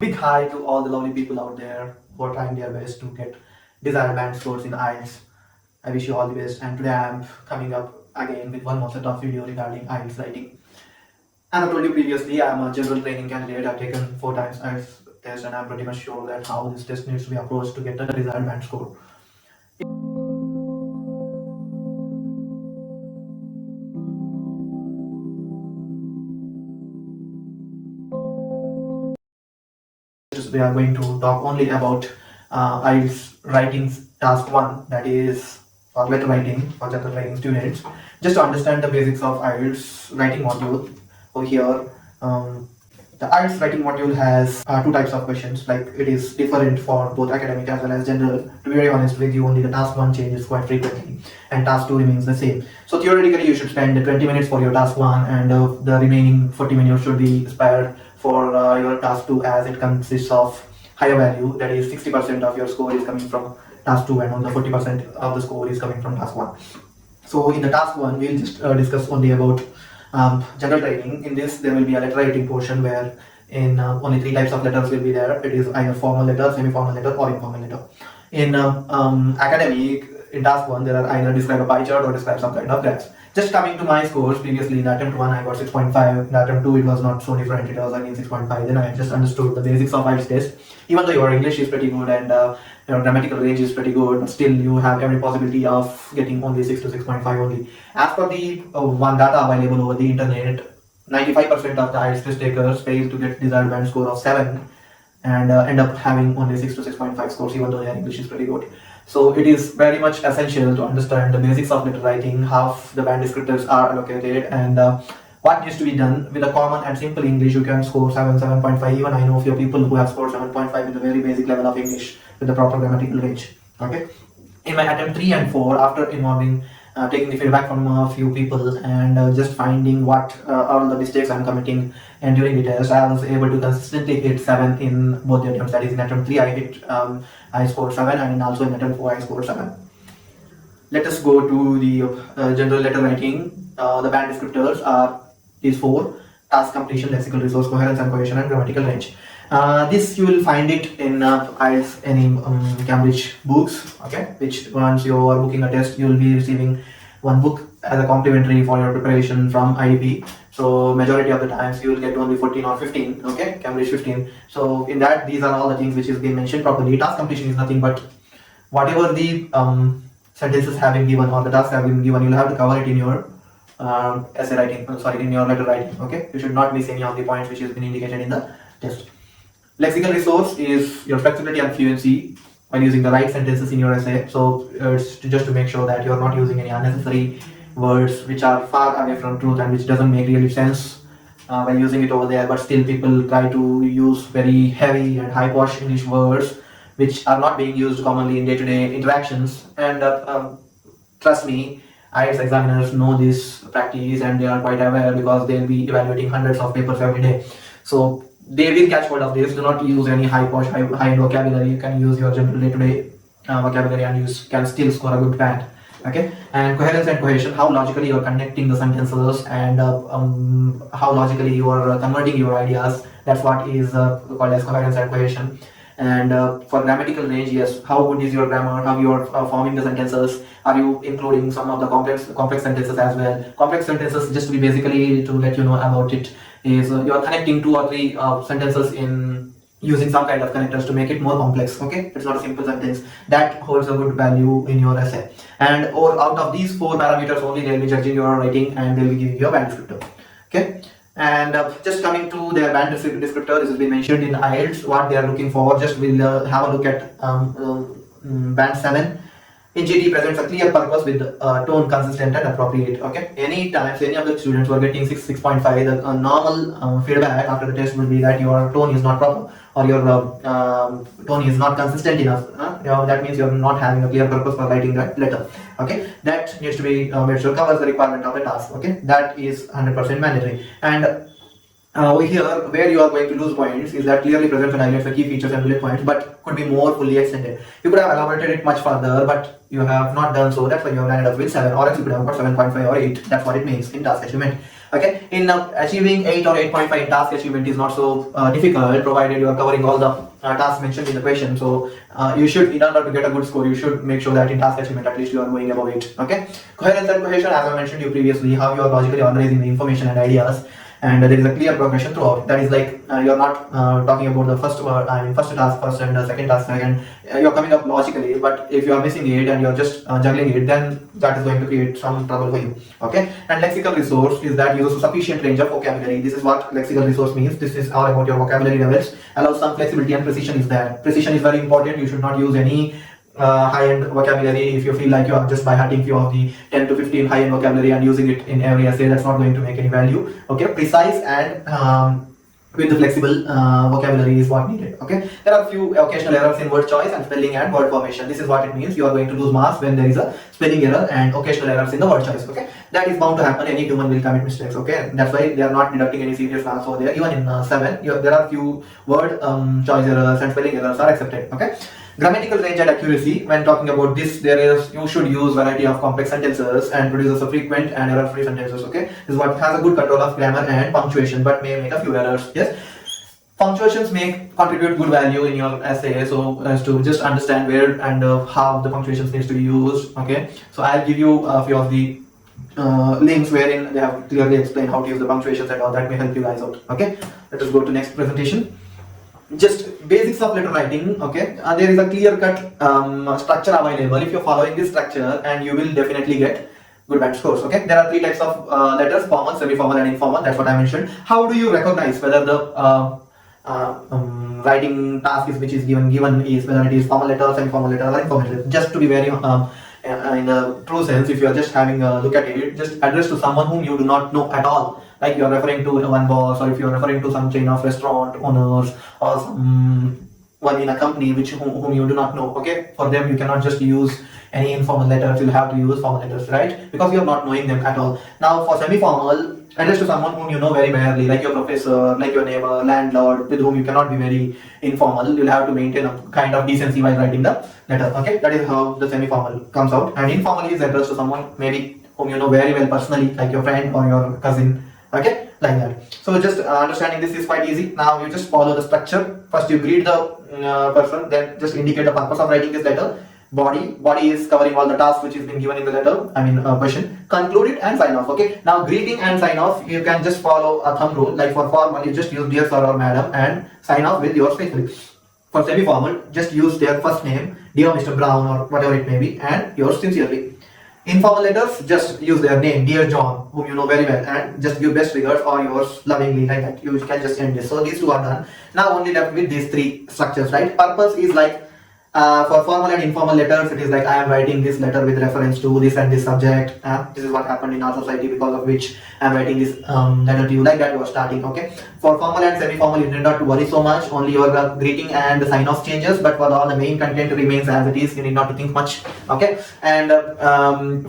Big hi to all the lovely people out there who are trying their best to get desired band scores in IELTS. I wish you all the best. And today I am coming up again with one more set of video regarding IELTS writing. And I told you previously, I am a general training candidate. I've taken 4 times IELTS test, and I'm pretty much sure that how this test needs to be approached to get the desired band score. We are going to talk only about IELTS writing task 1, that is for letter writing for general writing students. Just to understand the basics of IELTS writing module over here. The IELTS writing module has 2 types of questions. Like, it is different for both academic as well as general. To be very honest with you, only the task 1 changes quite frequently and task 2 remains the same. So theoretically you should spend 20 minutes for your task 1, and the remaining 40 minutes should be spared for your task 2, as it consists of higher value, that is 60% of your score is coming from task 2 and only 40% of the score is coming from task 1. So in the task 1 we'll just discuss only about general writing. In this there will be a letter writing portion where in only 3 types of letters will be there. It is either formal letter, semi-formal letter or informal letter. In academic, in task 1 there are either describe a pie chart or describe some kind of graphs. Just coming to my scores, previously in attempt 1 I got 6.5, in attempt 2 it was not so different, it was again 6.5. Then I just understood the basics of IELTS test. Even though your English is pretty good and your grammatical range is pretty good, but still you have every possibility of getting only 6 to 6.5 only. As per the one data available over the internet, 95% of the IELTS test takers fail to get desired band score of 7 and end up having only 6 to 6.5 scores, even though their English is pretty good. So it is very much essential to understand the basics of letter writing, how the band descriptors are allocated, and what needs to be done. With a common and simple English you can score 7, 7.5. Even I know a few people who have scored 7.5 with a very basic level of English with the proper grammatical range. Okay. In my attempt 3 and 4, after involving taking the feedback from a few people and just finding what are the mistakes I'm committing, and during the test I was able to consistently hit 7 in both the attempts. That is, in attempt 3 I scored 7, and also in attempt 4 I scored 7. Let us go to the general letter writing. The band descriptors are these 4: task completion, lexical resource, coherence and cohesion, and grammatical range. This you will find it in IELTS any Cambridge books, okay, which once you are booking a test you will be receiving one book as a complimentary for your preparation from IEP. So majority of the times you will get only 14 or 15, okay, Cambridge 15. So in that, these are all the things which is being mentioned properly. Task completion is nothing but whatever the sentences have been given or the tasks have been given, you'll have to cover it in your essay writing, in your letter writing, okay. You should not miss any of the points which has been indicated in the test. Lexical resource is your flexibility and fluency when using the right sentences in your essay. So it's just to make sure that you're not using any unnecessary words which are far away from truth and which doesn't make really sense when using it over there, but still people try to use very heavy and high posh English words which are not being used commonly in day-to-day interactions. And trust me, IELTS examiners know this practice and they are quite aware, because they'll be evaluating hundreds of papers every day. So they will catch hold of this. Do not use any high posh, high-end vocabulary. You can use your general day-to-day vocabulary and you can still score a good band. Okay. And coherence and cohesion, how logically you are connecting the sentences and how logically you are converting your ideas. That's what is called as coherence and cohesion. And for grammatical range, yes, how good is your grammar, how you are forming the sentences, are you including some of the complex sentences as well. Complex sentences, just to be basically to let you know about it, is you are connecting 2 or 3 sentences in using some kind of connectors to make it more complex, okay. It's not a simple sentence. That holds a good value in your essay. And or out of these 4 parameters only, they'll be judging your writing and they'll be giving you a band descriptor, okay. And just coming to their band descriptor, this has been mentioned in IELTS, what they are looking for. Just we'll have a look at band 7. NGT presents a clear purpose with tone consistent and appropriate, okay. Any times any of the students who are getting 6.5, the normal feedback after the test will be that your tone is not proper, or your tone is not consistent enough. That means you're not having a clear purpose for writing that letter, okay. That needs to be made sure covers the requirement of the task, okay. That is 100% mandatory. And over here, where you are going to lose points is that clearly presents and highlights the key features and bullet points, but could be more fully extended. You could have elaborated it much further, but you have not done so. That's why you have landed up with 7, or else you could have got 7.5 or 8. That's what it means in task achievement. Okay, in achieving 8 or 8.5 in task achievement is not so difficult, provided you are covering all the tasks mentioned in the question. So you should, in order to get a good score, you should make sure that in task achievement at least you are going above it. Okay, coherence and cohesion, as I mentioned you previously, how you are logically organizing the information and ideas, and there is a clear progression throughout. That is like you're not talking about the first word, I mean first task first and the second task second. You're coming up logically, but if you are missing it and you're just juggling it, then that is going to create some trouble for you. Okay, and lexical resource is that uses sufficient range of vocabulary. This is what lexical resource means. This is all about your vocabulary levels. Allows some flexibility, and precision is there. Precision is very important. You should not use any high-end vocabulary if you feel like you are just by hunting few of the 10 to 15 high-end vocabulary and using it in every essay. That's not going to make any value. Okay, precise and with the flexible vocabulary is what needed. Okay, there are few occasional errors in word choice and spelling and word formation. This is what it means. You are going to lose marks when there is a spelling error and occasional errors in the word choice. Okay, that is bound to happen. Any human will commit mistakes. Okay, that's why they are not deducting any serious marks over there. Even in 7, there are few word choice errors and spelling errors are accepted. Okay. Grammatical range and accuracy. When talking about this, you should use variety of complex sentences and produces a frequent and error-free sentences. Okay, this is what has a good control of grammar and punctuation, but may make a few errors. Yes, punctuations may contribute good value in your essay. So as to just understand where and how the punctuations needs to be used. Okay, so I'll give you a few of the links wherein they have clearly explained how to use the punctuations and all that may help you guys out. Okay, let us go to next presentation. Just basics of letter writing. Okay, there is a clear-cut structure available. If you're following this structure, and you will definitely get good band scores. Okay, there are 3 types of letters: formal, semi-formal, and informal. That's what I mentioned. How do you recognize whether the writing task which is given is whether it is formal letter, semi-formal letter, or informal letter? Just to be very in a true sense, if you are just having a look at it, just address to someone whom you do not know at all. Like you are referring to one boss, or if you are referring to some chain of restaurant owners, or one in a company whom you do not know. Okay, for them you cannot just use any informal letters. You'll have to use formal letters, right? Because you're not knowing them at all. Now for semi-formal, address to someone whom you know very barely, like your professor, like your neighbor, landlord, with whom you cannot be very informal. You'll have to maintain a kind of decency while writing the letter. Okay, that is how the semi-formal comes out. And informal is addressed to someone maybe whom you know very well personally, like your friend or your cousin. Okay, like that. So just understanding this is quite easy. Now you just follow the structure. First you greet the person, then just indicate the purpose of writing this letter. Body is covering all the tasks which is been given in the letter, I mean question. Conclude it and sign off. Okay, now greeting and sign off, you can just follow a thumb rule. Like for formal, you just use dear sir or madam and sign off with yours faithfully. For semi-formal, just use their first name, dear Mr. Brown or whatever it may be, and yours sincerely. Informal letters, just use their name, dear John, whom you know very well, and just give best regards or yours lovingly, like that. You can just end this. So these 2 are done. Now only left with these 3 structures, right? Purpose is like for formal and informal letters, it is like I am writing this letter with reference to this and this subject. This is what happened in our society, because of which I am writing this letter to you. Like that you are starting. Okay. For formal and semi-formal, you need not to worry so much. Only your greeting and the sign-off changes, but for all the main content remains as it is. You need not to think much. Okay. And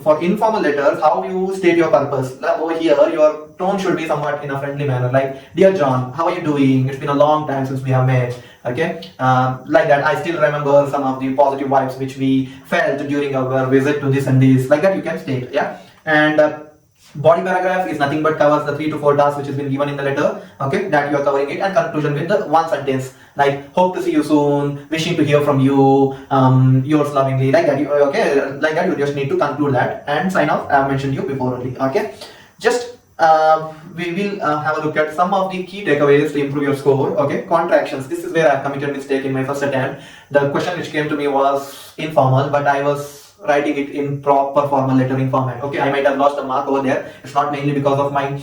for informal letters, how you state your purpose? Over here, your tone should be somewhat in a friendly manner. Like, dear John, how are you doing? It's been a long time since we have met. Okay, like that. I still remember some of the positive vibes which we felt during our visit to this and this. Like that you can state. Yeah. And body paragraph is nothing but covers the 3 to 4 tasks which has been given in the letter. Okay, that you are covering it. And conclusion with the 1 sentence, like hope to see you soon, wishing to hear from you, yours lovingly. Like that. Okay, like that you just need to conclude that and sign off. I have mentioned you before only. Okay, just we will have a look at some of the key takeaways to improve your score. Okay, contractions. This is where I committed mistake in my first attempt. The question which came to me was informal, but I was writing it in proper formal lettering format. Okay, I might have lost a mark over there. It's not mainly because of my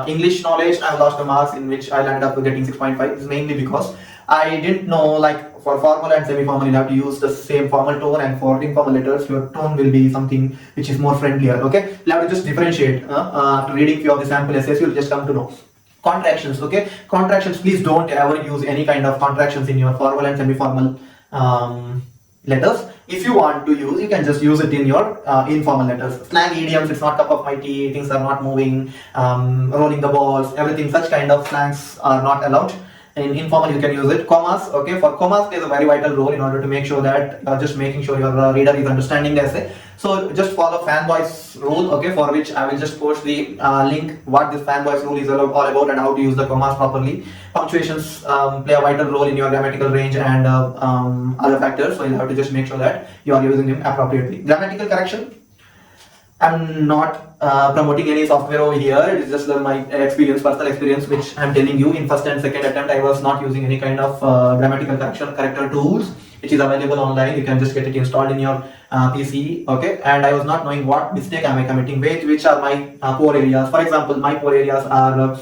English knowledge. I lost the marks in which I landed up getting 6.5. It's mainly because I didn't know, like for formal and semi-formal you have to use the same formal tone, and for informal letters your tone will be something which is more friendlier. Okay, you have to just differentiate. After reading few of the sample essays, you'll just come to know. Contractions. Okay, contractions, please don't ever use any kind of contractions in your formal and semi-formal letters. If you want to use, you can just use it in your informal letters. Slang idioms, it's not cup of my tea, things are not moving, rolling the balls, everything, such kind of slangs are not allowed. In informal, you can use it. Commas, okay, for commas plays a very vital role in order to make sure that you're just making sure your reader is understanding the essay. So just follow fanboys rule, okay, for which I will just post the link what this fanboys rule is all about and how to use the commas properly. Punctuations play a vital role in your grammatical range and other factors, so you have to just make sure that you are using them appropriately. Grammatical correction, I'm not promoting any software over here. It is just my experience, personal experience, which I'm telling you. In first and second attempt, I was not using any kind of grammatical corrector tools, which is available online. You can just get it installed in your PC, okay? And I was not knowing what mistake am I committing, which are my core areas. For example, my core areas are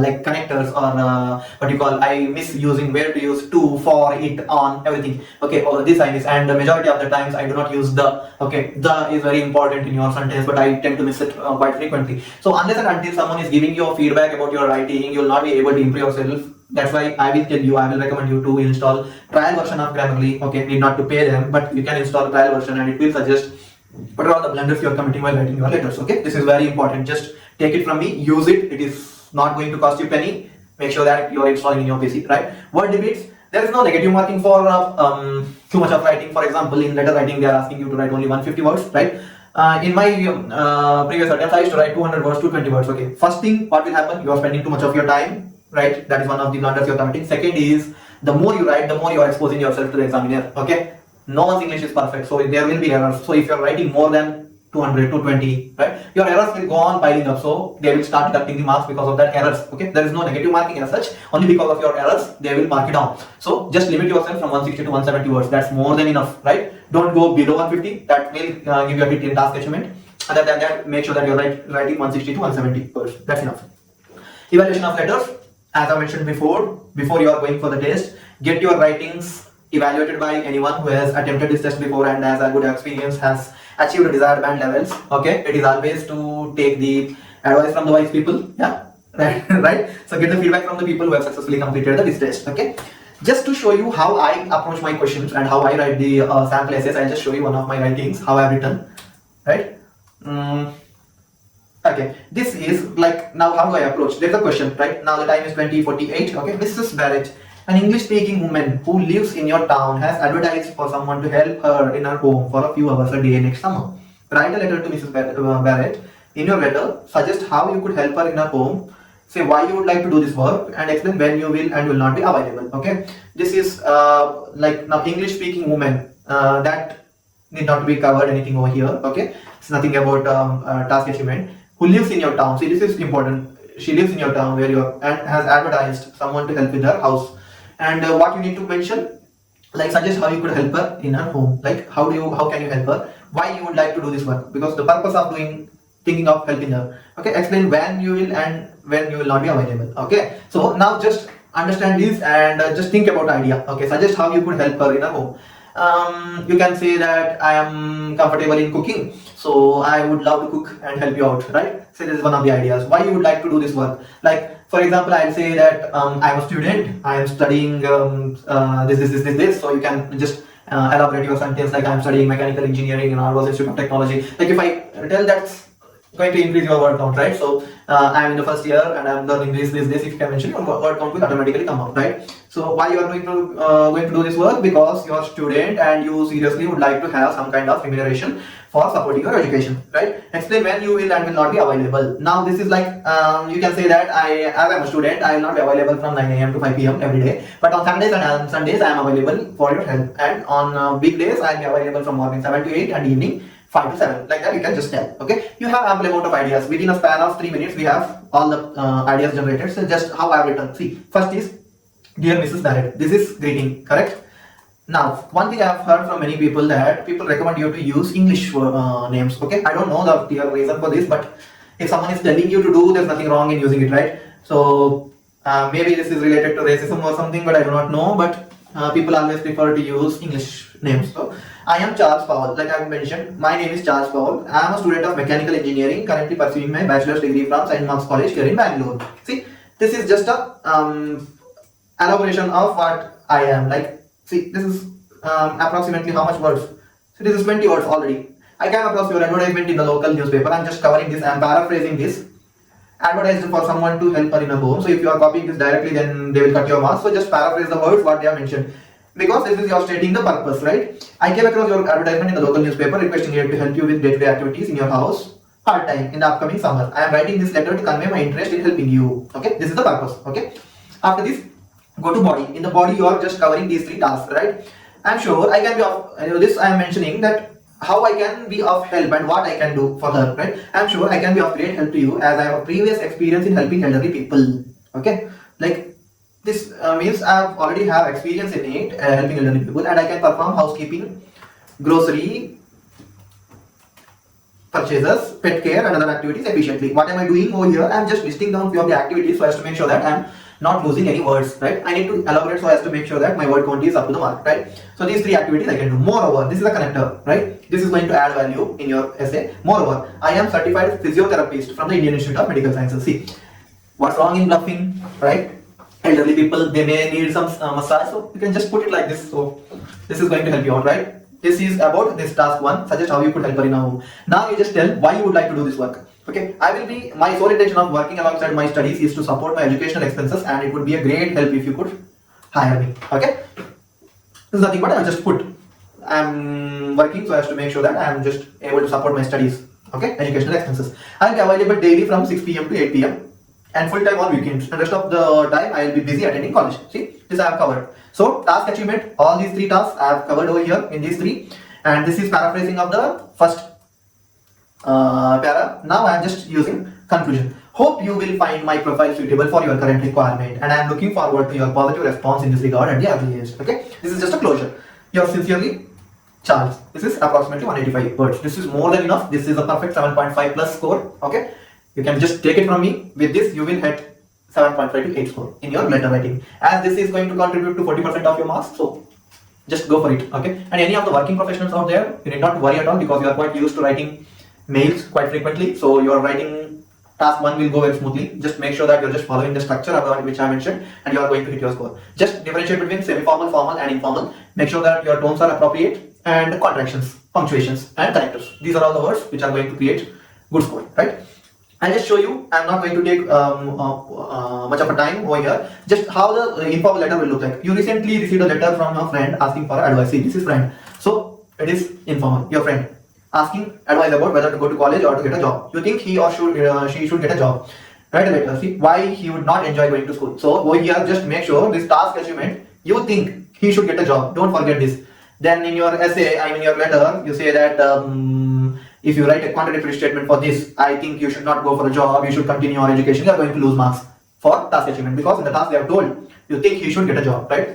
like connectors or what you call, I miss using where to use to, for, it, on, everything, okay, all this I miss, and the majority of the times I do not use the, okay. The is very important in your sentence, but I tend to miss it quite frequently. So unless and until someone is giving you feedback about your writing, you will not be able to improve yourself. That's why I will tell you, I will recommend you to install trial version of Grammarly, okay. Need not to pay them, but you can install trial version and it will suggest what are all the blunders you are committing while writing your letters, okay. This is very important. Just take it from me, use it. It is not going to cost you penny. Make sure that you are installing in your PC, right? Word debates, there is no negative marking for too much of writing. For example, in letter writing, they are asking you to write only 150 words, right? In my previous attempts, I used to write 200 words, 220 words, okay. First thing, what will happen? You are spending too much of your time, right? That is one of the blunders you are committing. Second is, the more you write, the more you are exposing yourself to the examiner, okay. No one's English is perfect, so there will be errors. So if you are writing more than 200, 220, right? Your errors will go on piling up, so they will start deducting the marks because of that errors, okay? There is no negative marking as such, only because of your errors, they will mark it down. So just limit yourself from 160 to 170 words, that's more than enough, right? Don't go below 150, that will give you a hit in task achievement. Other than that, make sure that you're writing 160 to 170 words, that's enough. Evaluation of letters, as I mentioned before you are going for the test, get your writings evaluated by anyone who has attempted this test before and has a good experience, has achieved desired band levels, okay. It is always to take the advice from the wise people, yeah, right. Right. So get the feedback from the people who have successfully completed this test, okay. Just to show you how I approach my questions and how I write the sample essays, I'll just show you one of my writings, how I've written, right. Okay, this is like, now how do I approach? There's a question, right? Now the time is 20:48, okay. Mrs. Barrett, an English-speaking woman who lives in your town, has advertised for someone to help her in her home for a few hours a day next summer. Write a letter to Mrs. Barrett. In your letter, suggest how you could help her in her home. Say why you would like to do this work and explain when you will and will not be available. Okay. This is like, now English-speaking woman. That need not to be covered anything over here. Okay. It's nothing about task achievement. Who lives in your town? See, this is important. She lives in your town where you are and has advertised someone to help with her house. And what you need to mention, like suggest how you could help her in her home, like how can you help her, why you would like to do this work, because the purpose of thinking of helping her, okay. Explain when you will and when you will not be available, okay. So now just understand this and just think about idea, okay. Suggest how you could help her in her home. You can say that I am comfortable in cooking, so I would love to cook and help you out, right? So this is one of the ideas. Why you would like to do this work? Like, for example, I'll say that I'm a student, I am studying this. So you can just elaborate your sentence like I'm studying mechanical engineering in Argos Institute of Technology. Like if I tell that's going to increase your word count, right? So I'm in the first year and I'm learning this. If you can mention, your word count will automatically come up, right? So why you are going to do this work? Because you're a student and you seriously would like to have some kind of remuneration for supporting your education, right? Explain when you will and will not be available. Now this is like, you can say that as I'm a student, I will not be available from 9 a.m. to 5 p.m. every day, but on Saturdays and Sundays I am available for your help, and on weekdays I will be available from morning 7 to 8 and evening 5 to 7, like that you can just tell, okay. You have ample amount of ideas. Within a span of 3 minutes we have all the ideas generated. So just how I have written, see, first is dear Mrs. Barrett. This is greeting, correct? Now one thing I have heard from many people, that people recommend you to use English names, okay. I don't know the clear reason for this, but if someone is telling you to do, there's nothing wrong in using it, right? So maybe this is related to racism or something, but I do not know, but people always prefer to use English names. So I am Charles Powell, like I mentioned, my name is Charles Powell. I am a student of mechanical engineering, currently pursuing my bachelor's degree from St. Mark's College here in Bangalore. See, this is just a elaboration of what I am. Like, see, this is approximately how much words? So this is 20 words already. I came across your advertisement in the local newspaper. I'm just covering this, I'm paraphrasing this, advertised for someone to help her in a home. So if you are copying this directly, then they will cut your marks. So just paraphrase the words what they have mentioned, because this is your stating the purpose, right? I came across your advertisement in the local newspaper requesting it to help you with day-to-day activities in your house part-time in the upcoming summer. I am writing this letter to convey my interest in helping you. Okay, this is the purpose. Okay, after this, go to body. In the body, you are just covering these three tasks, right? I am sure I can be of this. I am mentioning that how I can be of help and what I can do for her, right? I am sure I can be of great help to you as I have a previous experience in helping elderly people. Okay, like this means I have already have experience in it, helping elderly people, and I can perform housekeeping, grocery purchases, pet care, and other activities efficiently. What am I doing over here? I am just listing down few of the activities so as to make sure that I am not losing any words, right? I need to elaborate so as to make sure that my word count is up to the mark, right? So these three activities I can do. Moreover, this is a connector, right? This is going to add value in your essay. Moreover, I am certified physiotherapist from the Indian Institute of Medical Sciences. See, what's wrong in bluffing, right? Elderly people, they may need some massage, so you can just put it like this. So this is going to help you out, right? This is about this task 1, suggest how you could help her in a home. Now you just tell why you would like to do this work. Okay, my sole intention of working alongside my studies is to support my educational expenses, and it would be a great help if you could hire me. Okay, this is nothing but I just put I'm working so as to make sure that I am just able to support my studies. Okay, educational expenses. I'll be available daily from 6 p.m. to 8 p.m. and full time on weekends. And rest of the time I will be busy attending college. See, this I have covered. So task achievement, all these three tasks I have covered over here in these three, and this is paraphrasing of the first para. Now I am just using conclusion. Hope you will find my profile suitable for your current requirement, and I am looking forward to your positive response in this regard at the earliest. Okay, this is just a closure. Yours sincerely, Charles. This is approximately 185 words. This is more than enough. This is a perfect 7.5 plus score. Okay, you can just take it from me. With this, you will hit 7.5 to 8 score in your letter writing, as this is going to contribute to 40% of your marks. So just go for it. Okay, and any of the working professionals out there, you need not worry at all, because you are quite used to writing mails quite frequently. So your writing task 1 will go very smoothly. Just make sure that you're just following the structure about which I mentioned, and you are going to hit your score. Just differentiate between semi-formal, formal, and informal. Make sure that your tones are appropriate, and contractions, punctuations, and characters. These are all the words which are going to create good score, right? I'll just show you. I'm not going to take much of a time over here. Just how the informal letter will look like. You recently received a letter from a friend asking for advice. See, this is friend. So it is informal. Your friend asking advice about whether to go to college or to get a job. You think he or she should get a job. Write a letter. See why he would not enjoy going to school. So over here, just make sure this task achievement. You think he should get a job. Don't forget this. Then in your essay, in your letter, you say that if you write a contradictory statement for this, I think you should not go for a job, you should continue your education, you are going to lose marks for task achievement, because in the task they have told you think he should get a job, right?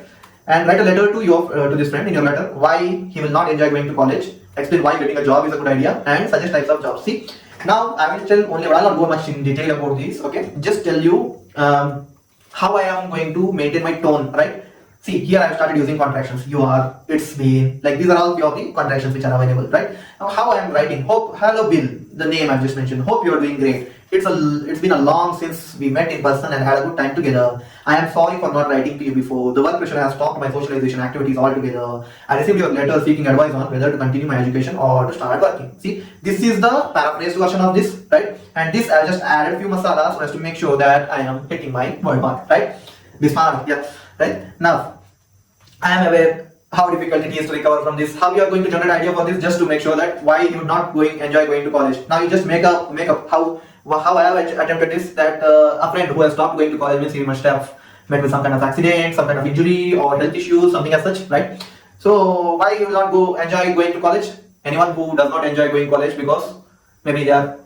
And write a letter to your to this friend in your letter why he will not enjoy going to college. Explain why getting a job is a good idea, and suggest types of jobs. See, now I will tell only, but I will not go much in detail about these. Okay, just tell you how I am going to maintain my tone, right? See, here I have started using contractions. You are, it's been, like these are all few of the contractions which are available, right? Now how I am writing, hope, hello Bill, the name I've just mentioned, hope you are doing great. It's been a long since we met in person and had a good time together. I am sorry for not writing to you before. The work pressure has stopped my socialization activities altogether. I received your letter seeking advice on whether to continue my education or to start working. See, this is the paraphrased version of this, right? And this I just added few masalas so as to make sure that I am hitting my word mark, right? This one, yeah, right? Now, I am aware how difficult it is to recover from this. How you are going to generate idea for this, just to make sure that why you not enjoy going to college. Now you just make up how I have attempted this, that a friend who has stopped going to college means he must have met with some kind of accident, some kind of injury or health issues, something as such, right? So why you will not enjoy going to college? Anyone who does not enjoy going to college because maybe they are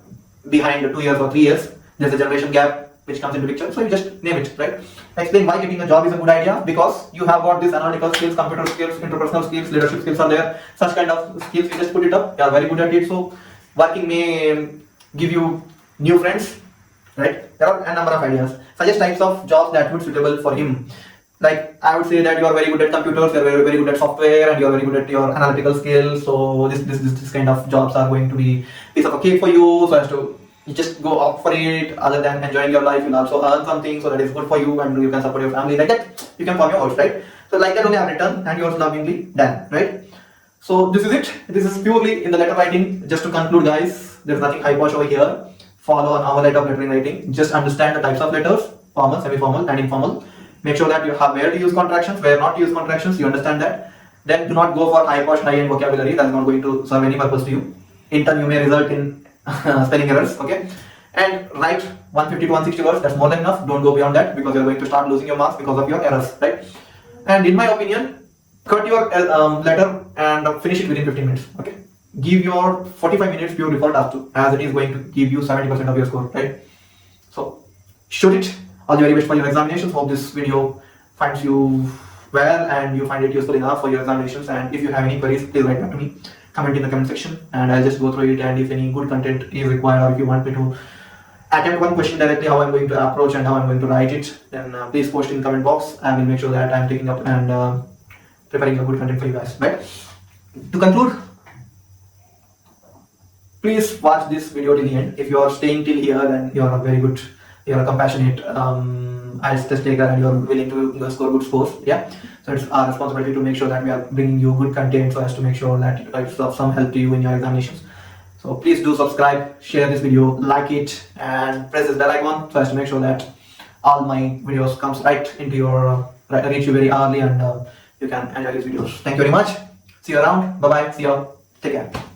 behind 2 years or 3 years, there's a generation gap which comes into picture, so you just name it, right? Explain why getting a job is a good idea, because you have got these analytical skills, computer skills, interpersonal skills, leadership skills are there, such kind of skills, you just put it up, you are very good at it. So working may give you new friends, right? There are a number of ideas. Suggest types of jobs that would suitable for him. Like I would say that you are very good at computers, you are very good at software, and you are very good at your analytical skills. So this kind of jobs are going to be piece of a cake for you, so as to you just go out for it. Other than enjoying your life, you'll also earn something, so that is good for you, and you can support your family. Like that, you can form your house, right? So like that only I have written, and yours lovingly done, right? So this is it. This is purely in the letter writing. Just to conclude, guys, there's nothing high posh over here. follow a normal of lettering writing. Just understand the types of letters, formal, semi-formal and informal. Make sure that you have where to use contractions, where not to use contractions, you understand that. Then do not go for high-end vocabulary, that's not going to serve any purpose to you. In turn, you may result in spelling errors, okay? And write 150 to 160 words, that's more than enough. Don't go beyond that because you're going to start losing your marks because of your errors, right? And in my opinion, cut your letter and finish it within 15 minutes, okay? Give your 45 minutes pure default as it is going to give you 70% of your score, right? So shoot it. All the very best for your examinations. Hope this video finds you well and you find it useful enough for your examinations. And if you have any queries, please write back to me. Comment in the comment section and I'll just go through it, and if any good content is required or if you want me to attempt one question directly, how I'm going to approach and how I'm going to write it, then please post in the comment box. I will make sure that I'm taking up and preparing a good content for you guys, right? To conclude, please watch this video till the end. If you are staying till here, then you are a very good, you are a compassionate IELTS test taker and you are willing to score good scores. Yeah, so it's our responsibility to make sure that we are bringing you good content so as to make sure that it's of some help to you in your examinations. So please do subscribe, share this video, like it, and press this bell icon so as to make sure that all my videos comes right into your reach you very early and you can enjoy these videos. Thank you very much. See you around. Bye bye. See you. Take care.